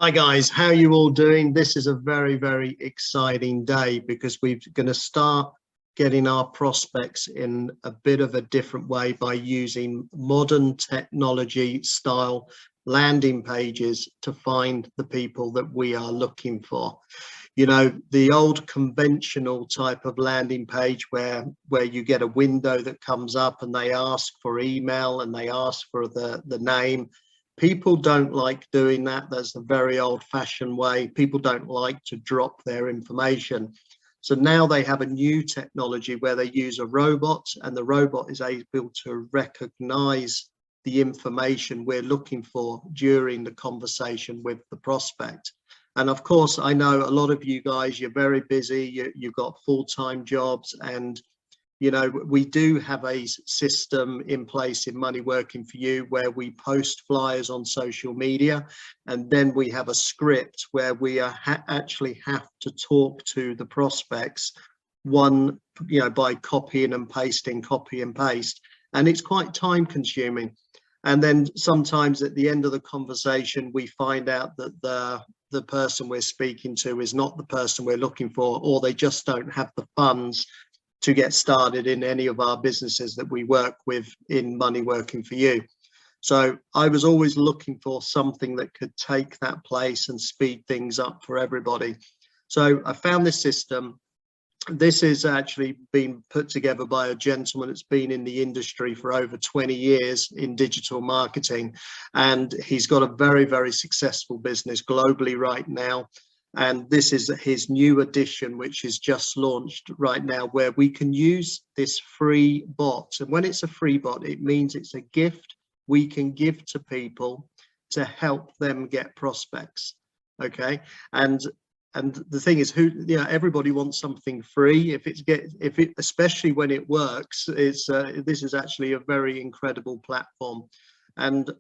Hi guys, how are you all doing? This is a very exciting day because we're going to start getting our prospects in a bit of a different way by using modern technology style landing pages to find the people that we are looking for. You know, the old conventional type of landing page where you get a window that comes up and they ask for email and they ask for the name. People don't like doing that. That's a very old-fashioned way. People don't like to drop their information. So now they have a new technology where they use a robot, and the robot is able to recognize the information we're looking for during the conversation with the prospect. And of course, I know a lot of you guys, you're very busy, you've got full-time jobs, and you know, we do have a system in place in Money Working for You where we post flyers on social media, and then we have a script where we actually have to talk to the prospects by copying and pasting, copy and paste, and it's quite time consuming. And then sometimes at the end of the conversation, we find out that the person we're speaking to is not the person we're looking for, or they just don't have the funds to get started in any of our businesses that we work with in Money Working for You. So I was always looking for something that could take that place and speed things up for everybody. So I found this system. This is actually been put together by a gentleman that's been in the industry for over 20 years in digital marketing, and he's got a very successful business globally right now. And this is his new edition, which is just launched right now, where we can use this free bot. And when it's a free bot, it means it's a gift we can give to people to help them get prospects. Okay. And the thing is, everybody wants something free. Especially when it works, this is actually a very incredible platform. And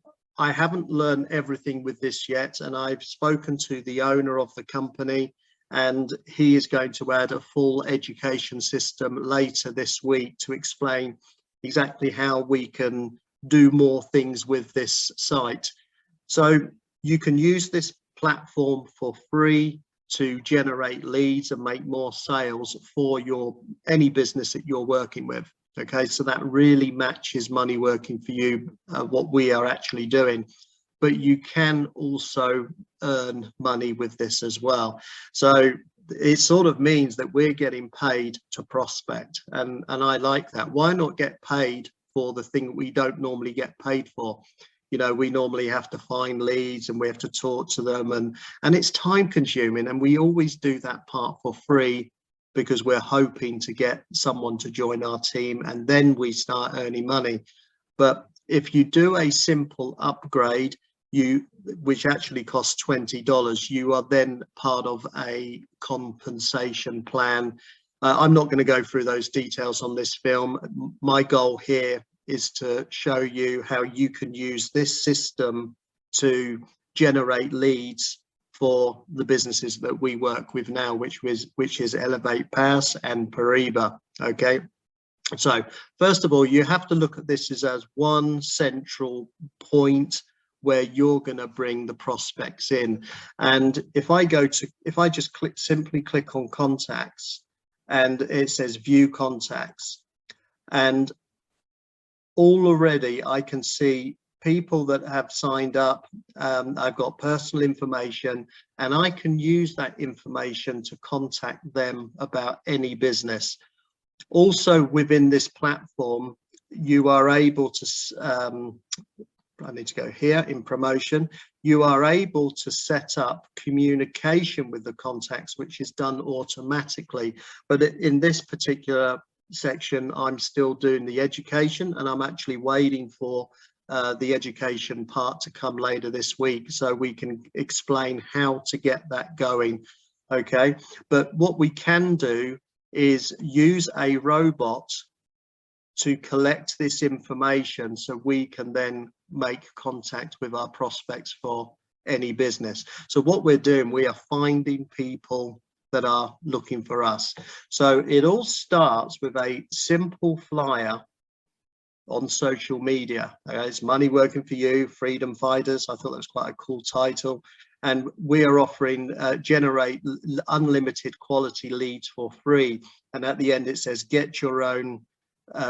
I haven't learned everything with this yet, and I've spoken to the owner of the company, and he is going to add a full education system later this week to explain exactly how we can do more things with this site. So you can use this platform for free to generate leads and make more sales for any business that you're working with. Okay, so that really matches Money Working for You, what we are actually doing. But you can also earn money with this as well. So it sort of means that we're getting paid to prospect, and I like that. Why not get paid for the thing we don't normally get paid for? You know, we normally have to find leads and we have to talk to them, and it's time consuming, and we always do that part for free, because we're hoping to get someone to join our team and then we start earning money. But if you do a simple upgrade, which actually costs $20, you are then part of a compensation plan. I'm not going to go through those details on this film. My goal here is to show you how you can use this system to generate leads for the businesses that we work with now, which is Elevate Pass and Pariba. Okay, so first of all, you have to look at this as one central point where you're going to bring the prospects in. And if I just simply click on contacts, and it says view contacts, and already I can see people that have signed up. I've got personal information, and I can use that information to contact them about any business. Also within this platform, you are able to, I need to go here in promotion, you are able to set up communication with the contacts, which is done automatically. But in this particular section, I'm still doing the education, and I'm actually waiting for the education part to come later this week so we can explain how to get that going. Okay, but what we can do is use a robot to collect this information so we can then make contact with our prospects for any business. So what we're doing, we are finding people that are looking for us. So it all starts with a simple flyer on social media. It's Money Working for You, Freedom Fighters. I thought that was quite a cool title. and we are offering generate unlimited quality leads for free. And at the end it says get your own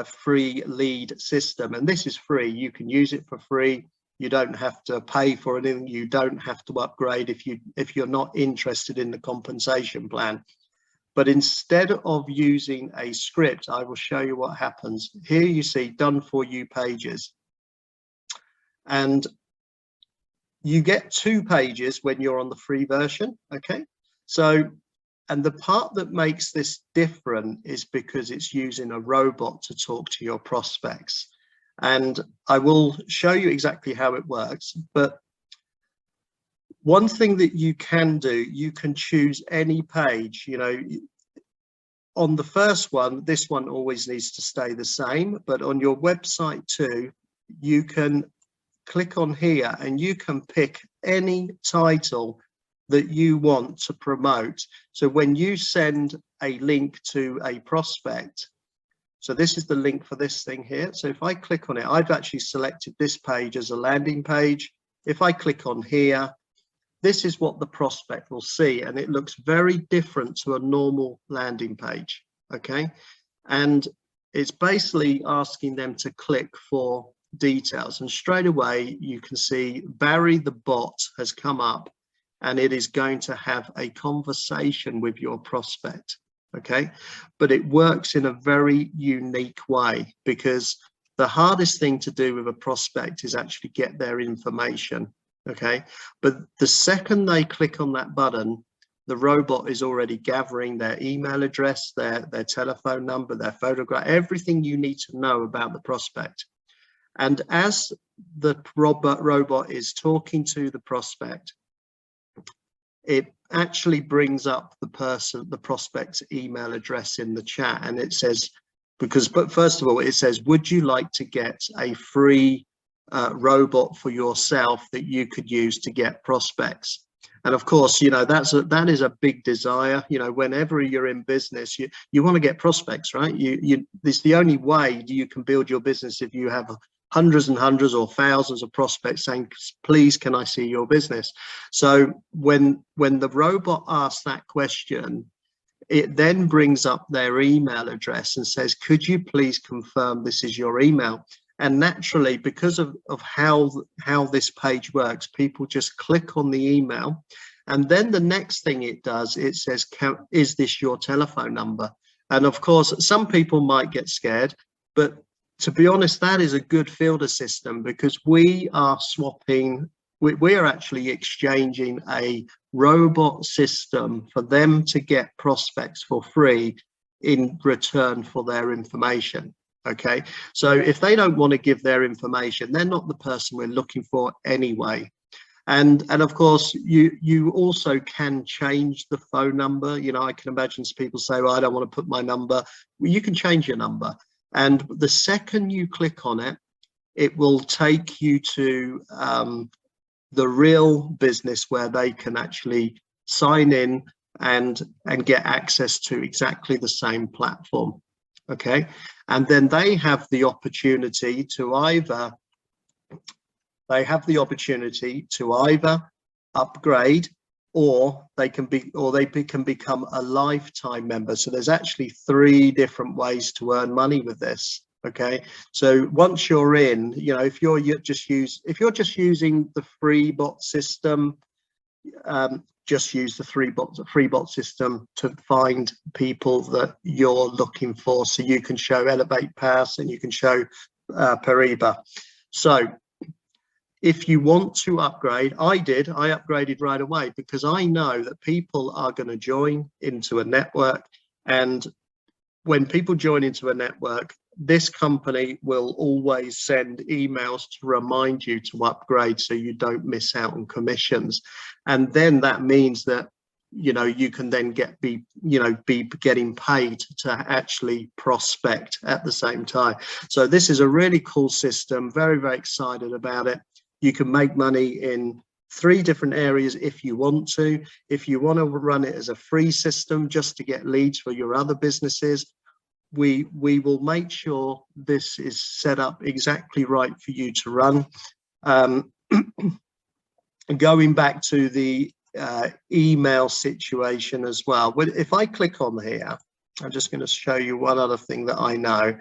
free lead system, and this is free. You can use it for free. You don't have to pay for anything. You don't have to upgrade if you're not interested in the compensation plan. But instead of using a script, I will show you what happens. Here you see done for you pages, and you get 2 pages when you're on the free version. Okay, so, and the part that makes this different is because it's using a robot to talk to your prospects. And I will show you exactly how it works. But one thing that you can do, you can choose any page. You know, on the first one, this one always needs to stay the same, but on your website too, you can click on here and you can pick any title that you want to promote. So when you send a link to a prospect, so this is the link for this thing here. So if I click on it, I've actually selected this page as a landing page. If I click on here, this is what the prospect will see, and it looks very different to a normal landing page. Okay, and it's basically asking them to click for details, and straight away you can see Barry the bot has come up, and it is going to have a conversation with your prospect. Okay, but it works in a very unique way, because the hardest thing to do with a prospect is actually get their information. Okay, but the second they click on that button, the robot is already gathering their email address, their telephone number, their photograph, everything you need to know about the prospect. And as the robot is talking to the prospect, it actually brings up the prospect's email address in the chat, and it says, but first of all, it says, would you like to get a free robot for yourself that you could use to get prospects? And of course, you know, that is a big desire. You know, whenever you're in business, you want to get prospects, right? It's the only way you can build your business, if you have hundreds and hundreds or thousands of prospects saying, please, can I see your business? So when the robot asks that question, it then brings up their email address and says, could you please confirm this is your email? And naturally, because of how this page works, people just click on the email, and then the next thing it does, it says, is this your telephone number? And of course, some people might get scared, but to be honest, that is a good filter system, because we are swapping, we are actually exchanging a robot system for them to get prospects for free in return for their information. Okay, so if they don't want to give their information, they're not the person we're looking for anyway. And of course, you also can change the phone number. You know, I can imagine people say, well, I don't want to put my number. Well, you can change your number. And the second you click on it, it will take you to the real business, where they can actually sign in and get access to exactly the same platform. Okay, and then they have the opportunity to either upgrade, or they can become a lifetime member. So there's actually 3 different ways to earn money with this. Okay, so once you're in, you know, if you're just using the free bot system, just use the free bot system to find people that you're looking for. So you can show Elevate Pass and you can show Pariba. So if you want to upgrade, I upgraded right away, because I know that people are going to join into a network, and when people join into a network, this company will always send emails to remind you to upgrade, so you don't miss out on commissions. And then that means that, you know, you can then be getting paid to actually prospect at the same time. So this is a really cool system. Very, very excited about it. You can make money in 3 different areas if you want to. If you want to run it as a free system just to get leads for your other businesses, we will make sure this is set up exactly right for you to run. going back to the email situation as well. If I click on here, I'm just going to show you one other thing that I know.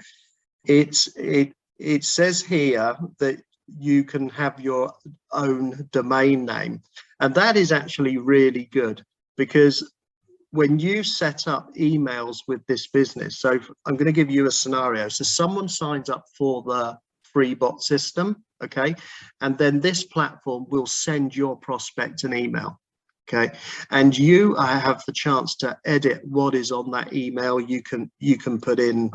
It says here that you can have your own domain name, and that is actually really good, because when you set up emails with this business, so I'm going to give you a scenario. So someone signs up for the free bot system, okay, and then this platform will send your prospect an email, okay, and you have the chance to edit what is on that email. You can put in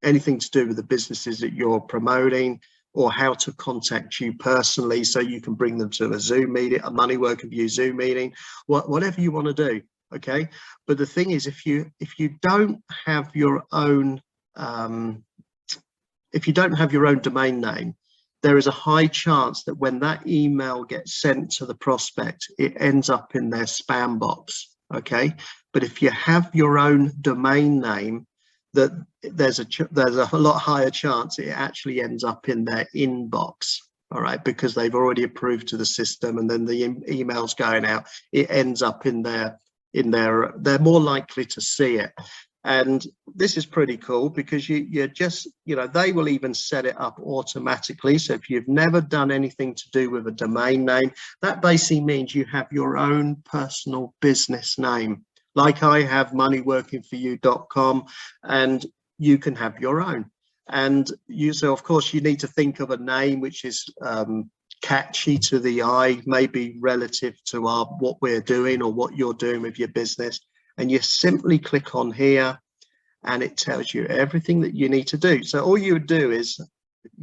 anything to do with the businesses that you're promoting, or how to contact you personally, so you can bring them to a Zoom meeting, a Money Working for You Zoom meeting, whatever you want to do, okay. But the thing is, if you don't have your own domain name, there is a high chance that when that email gets sent to the prospect, it ends up in their spam box, okay. But if you have your own domain name, that there's a lot higher chance it actually ends up in their inbox, all right, because they've already approved to the system, and then the email's going out, it ends up in their they're more likely to see it. And this is pretty cool, because you're just, they will even set it up automatically. So if you've never done anything to do with a domain name, that basically means you have your own personal business name. Like I have moneyworkingforyou.com, and you can have your own. And so of course you need to think of a name which is catchy to the eye, maybe relative to what we're doing or what you're doing with your business. And you simply click on here, and it tells you everything that you need to do. So all you would do is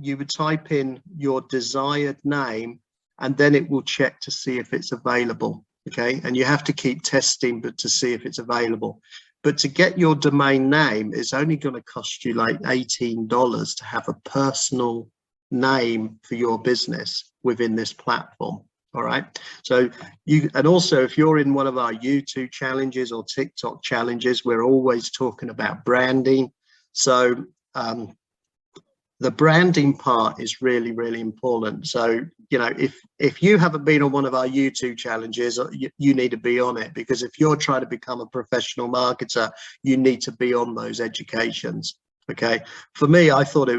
you would type in your desired name, and then it will check to see if it's available. Okay, and you have to keep testing, but to see if it's available. But to get your domain name, it's only going to cost you like $18 to have a personal name for your business within this platform. All right. So and also, if you're in one of our YouTube challenges or TikTok challenges, we're always talking about branding. So the branding part is really, really important. So, if you haven't been on one of our YouTube challenges, you need to be on it, because if you're trying to become a professional marketer, you need to be on those educations. Okay. For me, I thought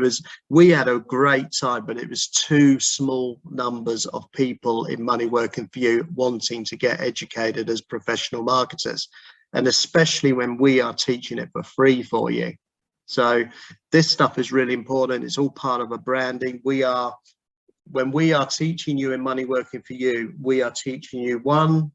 we had a great time, but it was too small numbers of people in Money Working for You wanting to get educated as professional marketers. And especially when we are teaching it for free for you. So this stuff is really important. It's all part of a branding. When we are teaching you in Money Working for You, we are teaching you one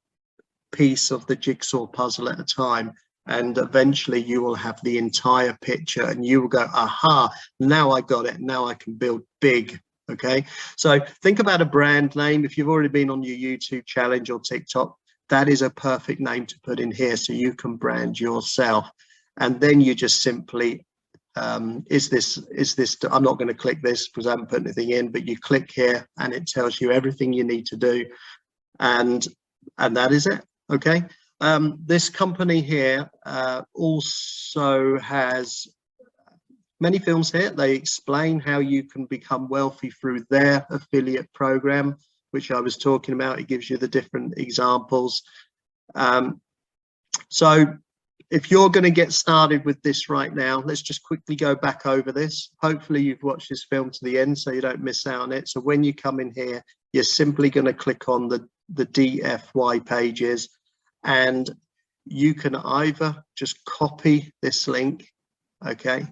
piece of the jigsaw puzzle at a time. And eventually you will have the entire picture, and you will go, aha, now I got it. Now I can build big. Okay. So think about a brand name. If you've already been on your YouTube challenge or TikTok, that is a perfect name to put in here, so you can brand yourself. And then you just simply, is this, I'm not going to click this because I haven't put anything in, but you click here and it tells you everything you need to do. And that is it. Okay. This company here also has many films here. They explain how you can become wealthy through their affiliate program, which I was talking about. It gives you the different examples. So if you're going to get started with this right now, let's just quickly go back over this. Hopefully you've watched this film to the end so you don't miss out on it. So when you come in here, you're simply going to click on the DFY pages, and you can either just copy this link, okay,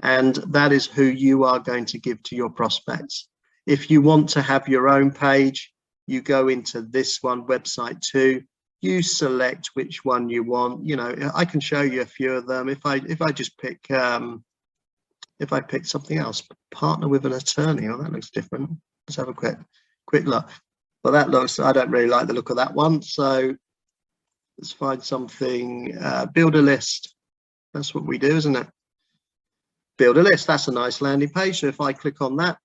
and that is who you are going to give to your prospects. If you want to have your own page, you go into this one, website 2. You select which one you want. I can show you a few of them. If I just pick if I pick something else, partner with an attorney, that looks different. Let's have a quick look. Well, that looks, I don't really like the look of that one, so let's find something. Build a list. That's what we do, isn't it? Build a list. That's a nice landing page. So if I click on that,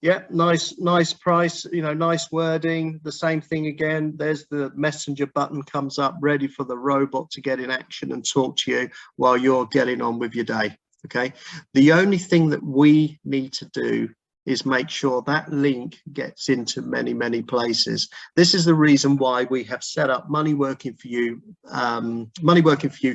yeah, nice price, nice wording. The same thing again. There's the messenger button comes up, ready for the robot to get in action and talk to you while you're getting on with your day. Okay. The only thing that we need to do is make sure that link gets into many, many places. This is the reason why we have set up Money Working For You,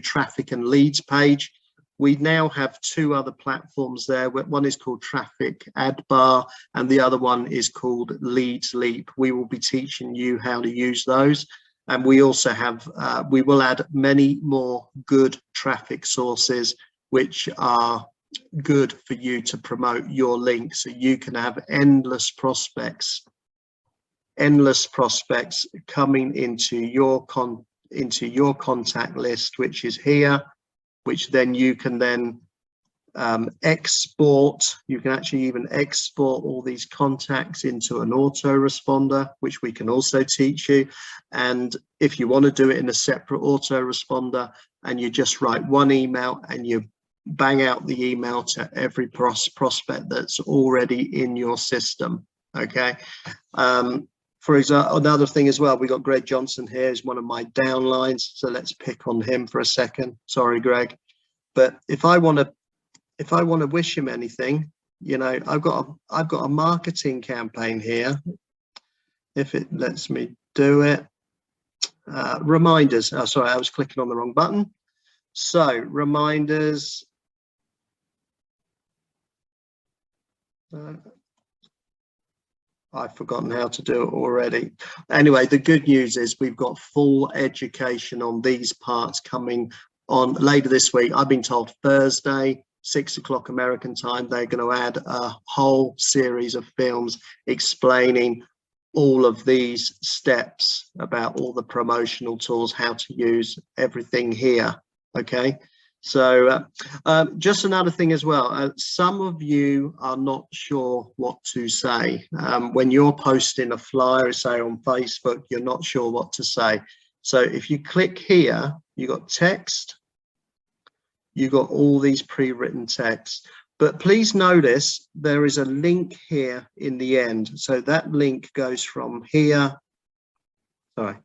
traffic and leads page. We now have 2 other platforms there. One is called Traffic Ad Bar and the other one is called Leads Leap. We will be teaching you how to use those. And we also have, we will add many more good traffic sources, which are good for you to promote your link, so you can have endless prospects coming into your contact list, which is here, which then you can then export. You can actually even export all these contacts into an autoresponder, which we can also teach you. And if you want to do it in a separate autoresponder, and you just write one email and you bang out the email to every prospect that's already in your system. Okay. For example, another thing as well, we got Greg Johnson here, is one of my downlines, so let's pick on him for a second. Sorry, Greg. But if I want to wish him anything, you know, I've got a marketing campaign here. If it lets me do it, reminders. Oh, sorry, I was clicking on the wrong button. So reminders. I've forgotten how to do it already. Anyway, the good news is we've got full education on these parts coming on later this week. I've been told Thursday, 6 o'clock American time, they're going to add a whole series of films explaining all of these steps about all the promotional tools, how to use everything here. Okay. So just another thing as well, some of you are not sure what to say. When you're posting a flyer, say on Facebook, you're not sure what to say. So if you click here, you got text, you got all these pre-written texts, but please notice there is a link here in the end. So that link goes from here, sorry,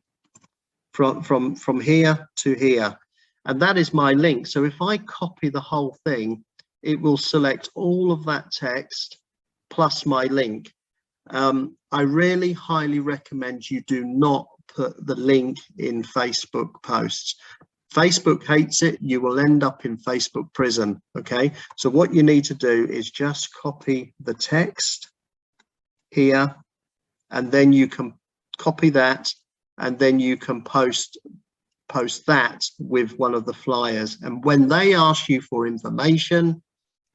from here to here. And that is my link. So if I copy the whole thing, it will select all of that text plus my link. I really highly recommend you do not put the link in Facebook posts. Facebook hates it. You will end up in Facebook prison. Okay. So what you need to do is just copy the text here, and then you can copy that, and then you can post that with one of the flyers. And when they ask you for information,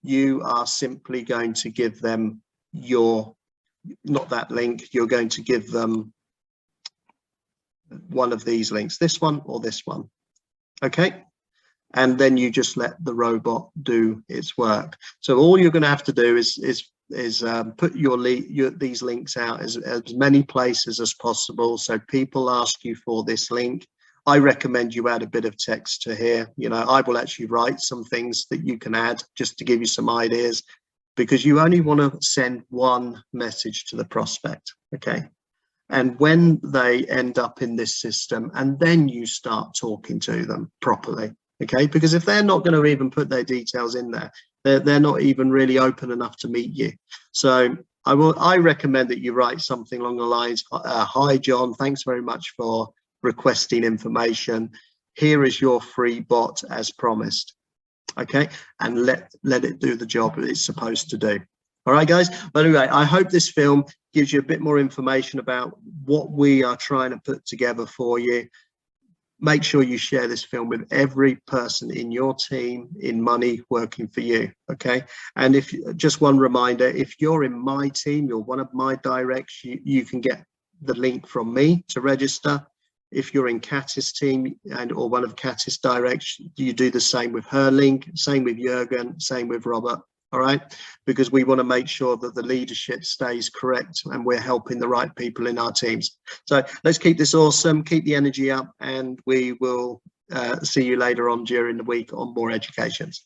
you are simply going to give them not that link, you're going to give them one of these links, this one or this one. Okay. And then you just let the robot do its work. So all you're going to have to do is put these links out as many places as possible. So people ask you for this link, I recommend you add a bit of text to here. You know, I will actually write some things that you can add just to give you some ideas, because you only want to send one message to the prospect. Okay. And when they end up in this system, and then you start talking to them properly. Okay. Because if they're not going to even put their details in there, they're not even really open enough to meet you. So I recommend that you write something along the lines, hi, John, thanks very much for requesting information. Here is your free bot as promised. Okay, and let it do the job it's supposed to do. All right, guys. But anyway, I hope this film gives you a bit more information about what we are trying to put together for you. Make sure you share this film with every person in your team in Money Working For You. Okay, and if just one reminder, if you're in my team, you're one of my directs, you can get the link from me to register. If you're in Cathis team or one of Cathis directs, you do the same with her link, same with Jörgen, same with Robert. All right, because we want to make sure that the leadership stays correct and we're helping the right people in our teams. So let's keep this awesome, keep the energy up, and we will see you later on during the week on more educations.